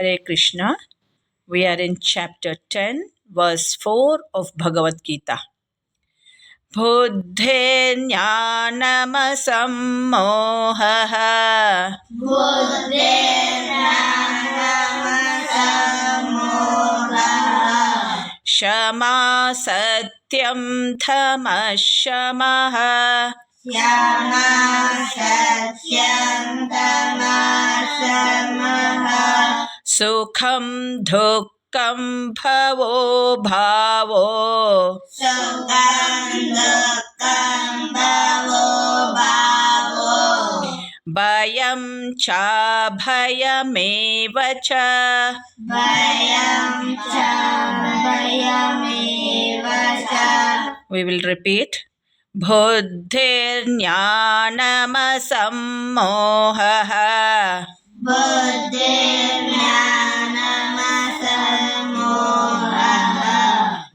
Hare Krishna. We are in chapter 10, verse 4 of Bhagavad Gita. Buddhirjnanasammohaha Shama satyam dhamma shamaha Sukham dukkam bhavo bhavo Bhayam cha bhayameva cha We will repeat. Buddhirjnanasammohaha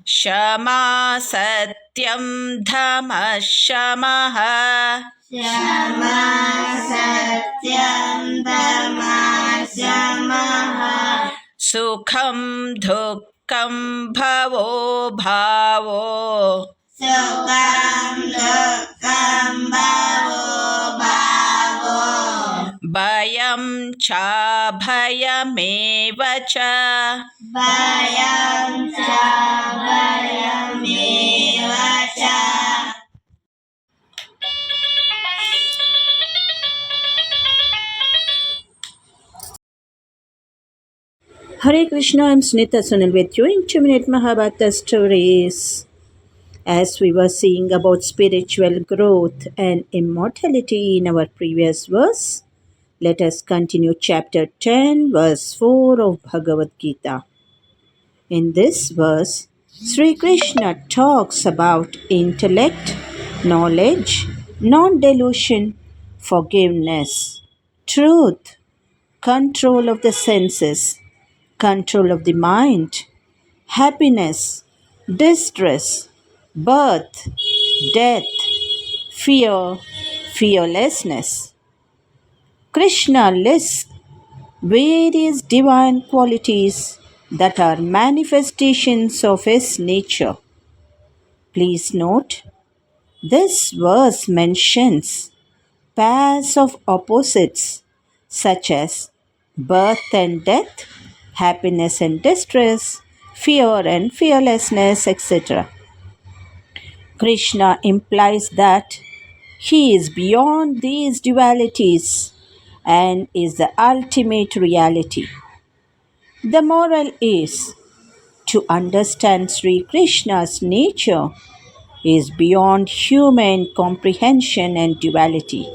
Shama satyam dhamma shamaha Sukham dukkam bhavo bhavo Bhayam cha bhayameva cha Hare Krishna, I'm Sunita Sunil with you in 2-minute Mahabharata stories. As we were seeing about spiritual growth and immortality in our previous verse, let us continue chapter 10, verse 4 of Bhagavad Gita. In this verse, Sri Krishna talks about intellect, knowledge, non-delusion, forgiveness, truth, control of the senses, control of the mind, happiness, distress, birth, death, fear, fearlessness. Krishna lists various divine qualities that are manifestations of his nature. Please note, this verse mentions pairs of opposites such as birth and death, happiness and distress, fear and fearlessness, etc. Krishna implies that he is beyond these dualities and is the ultimate reality. The moral is to understand Sri Krishna's nature is beyond human comprehension and duality.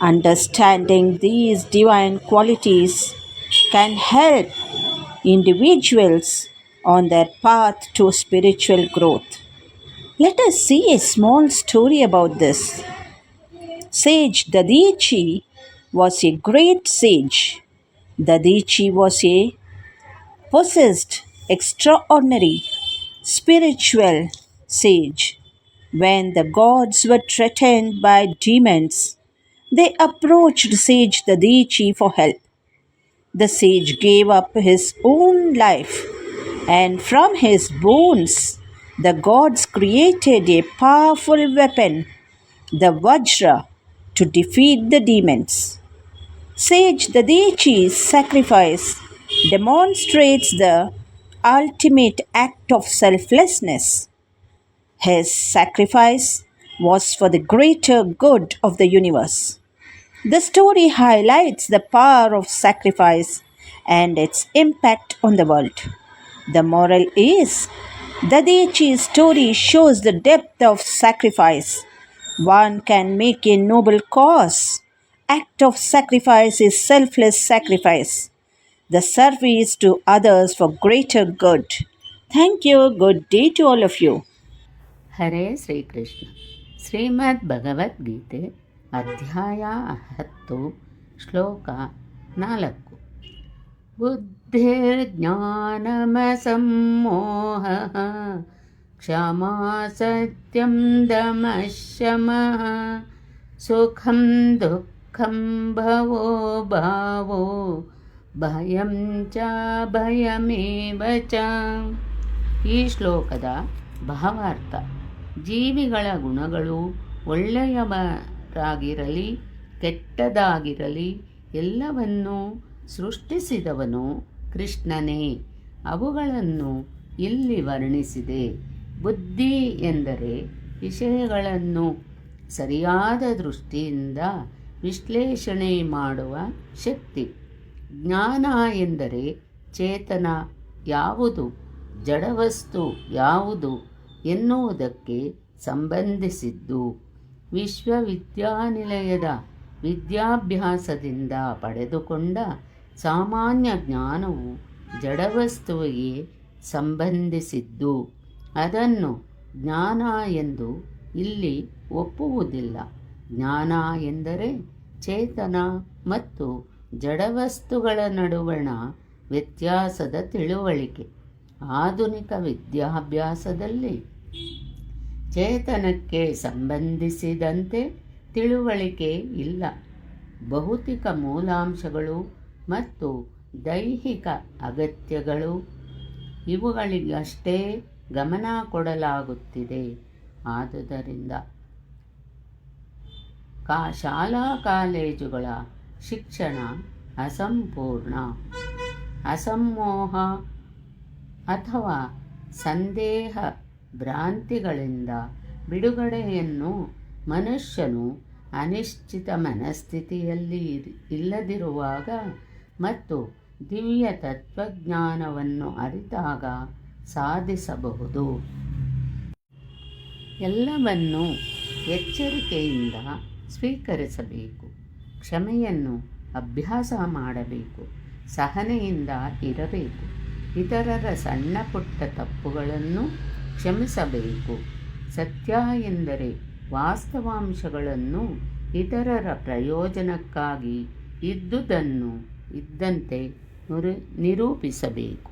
Understanding these divine qualities can help individuals on their path to spiritual growth. Let us see a small story about this. Sage Dadichi was a great sage. Dadichi was a possessed, extraordinary, spiritual sage. When the gods were threatened by demons, they approached Sage Dadichi for help. The sage gave up his own life, and from his bones, the gods created a powerful weapon, the Vajra, to defeat the demons. Sage Dadichi's sacrifice demonstrates the ultimate act of selflessness. His sacrifice was for the greater good of the universe. The story highlights the power of sacrifice and its impact on the world. The moral is, Dadichi's story shows the depth of sacrifice one can make a noble cause. Act of sacrifice is selfless sacrifice, the service to others for greater good. Thank you. Good day to all of you. ಹರೇ ಶ್ರೀಕೃಷ್ಣ. ಶ್ರೀಮದ್ ಭಗವದ್ಗೀತೆ ಅಧ್ಯಾಯ 10 ಶ್ಲೋಕ 4. ಬುದ್ಧಿರ್ಜ್ಞಾನಮಸಮ್ಮೋಹಃ ಕ್ಷಮಾ ಸತ್ಯಂ ದಮಃ ಶಮಃ ಸುಖಂ ದುಃಖಂ ಭವೋ ಭಾವೋ ಭಯಂ ಚ ಭಯಮೇವ ಚ. ಈ ಶ್ಲೋಕದ ಭಾವಾರ್ಥ: ಜೀವಿಗಳ ಗುಣಗಳು ಒಳ್ಳೆಯವರಾಗಿರಲಿ ಕೆಟ್ಟದಾಗಿರಲಿ ಎಲ್ಲವನ್ನೂ ಸೃಷ್ಟಿಸಿದವನು ಕೃಷ್ಣನೇ. ಅವುಗಳನ್ನು ಇಲ್ಲಿ ವರ್ಣಿಸಿದೆ. ಬುದ್ಧಿ ಎಂದರೆ ವಿಷಯಗಳನ್ನು ಸರಿಯಾದ ದೃಷ್ಟಿಯಿಂದ ವಿಶ್ಲೇಷಣೆ ಮಾಡುವ ಶಕ್ತಿ. ಜ್ಞಾನ ಎಂದರೆ ಚೇತನ ಯಾವುದು, ಜಡವಸ್ತು ಯಾವುದು ಎನ್ನುವುದಕ್ಕೆ ಸಂಬಂಧಿಸಿದ್ದು. ವಿಶ್ವವಿದ್ಯಾನಿಲಯದ ವಿದ್ಯಾಭ್ಯಾಸದಿಂದ ಪಡೆದುಕೊಂಡ ಸಾಮಾನ್ಯ ಜ್ಞಾನವು ಜಡವಸ್ತುವಿಗೆ ಸಂಬಂಧಿಸಿದ್ದು. ಅದನ್ನು ಜ್ಞಾನ ಎಂದು ಇಲ್ಲಿ ಒಪ್ಪುವುದಿಲ್ಲ. ಜ್ಞಾನ ಎಂದರೆ ಚೇತನ ಮತ್ತು ಜಡವಸ್ತುಗಳ ನಡುವಣ ವ್ಯತ್ಯಾಸದ ತಿಳುವಳಿಕೆ. ಆಧುನಿಕ ವಿದ್ಯಾಭ್ಯಾಸದಲ್ಲಿ ಚೇತನಕ್ಕೆ ಸಂಬಂಧಿಸಿದಂತೆ ತಿಳುವಳಿಕೆ ಇಲ್ಲ. ಭೌತಿಕ ಮೂಲಾಂಶಗಳು ಮತ್ತು ದೈಹಿಕ ಅಗತ್ಯಗಳು ಇವುಗಳಿಗಷ್ಟೇ ಗಮನ ಕೊಡಲಾಗುತ್ತಿದೆ. ಆದುದರಿಂದ ಶಾಲಾ ಕಾಲೇಜುಗಳ ಶಿಕ್ಷಣ ಅಸಂಪೂರ್ಣ. ಅಸಮ್ಮೋಹ ಅಥವಾ ಸಂದೇಹ ಭ್ರಾಂತಿಗಳಿಂದ ಬಿಡುಗಡೆಯನ್ನು ಮನುಷ್ಯನು ಅನಿಶ್ಚಿತ ಮನಸ್ಥಿತಿಯಲ್ಲಿ ಇಲ್ಲದಿರುವಾಗ ಮತ್ತು ದಿವ್ಯ ತತ್ವಜ್ಞಾನವನ್ನು ಅರಿತಾಗ ಸಾಧಿಸಬಹುದು. ಎಲ್ಲವನ್ನೂ ಎಚ್ಚರಿಕೆಯಿಂದ ಸ್ವೀಕರಿಸಬೇಕು. ಕ್ಷಮೆಯನ್ನು ಅಭ್ಯಾಸ ಮಾಡಬೇಕು. ಸಹನೆಯಿಂದ ಇರಬೇಕು. ಇತರರ ಸಣ್ಣ ಪುಟ್ಟ ತಪ್ಪುಗಳನ್ನು ಕ್ಷಮಿಸಬೇಕು. ಸತ್ಯ ಎಂದರೆ ವಾಸ್ತವಾಂಶಗಳನ್ನು ಇತರರ ಪ್ರಯೋಜನಕ್ಕಾಗಿ ಇದ್ದುದನ್ನು ಇದ್ದಂತೆ ನಿರೂಪಿಸಬೇಕು.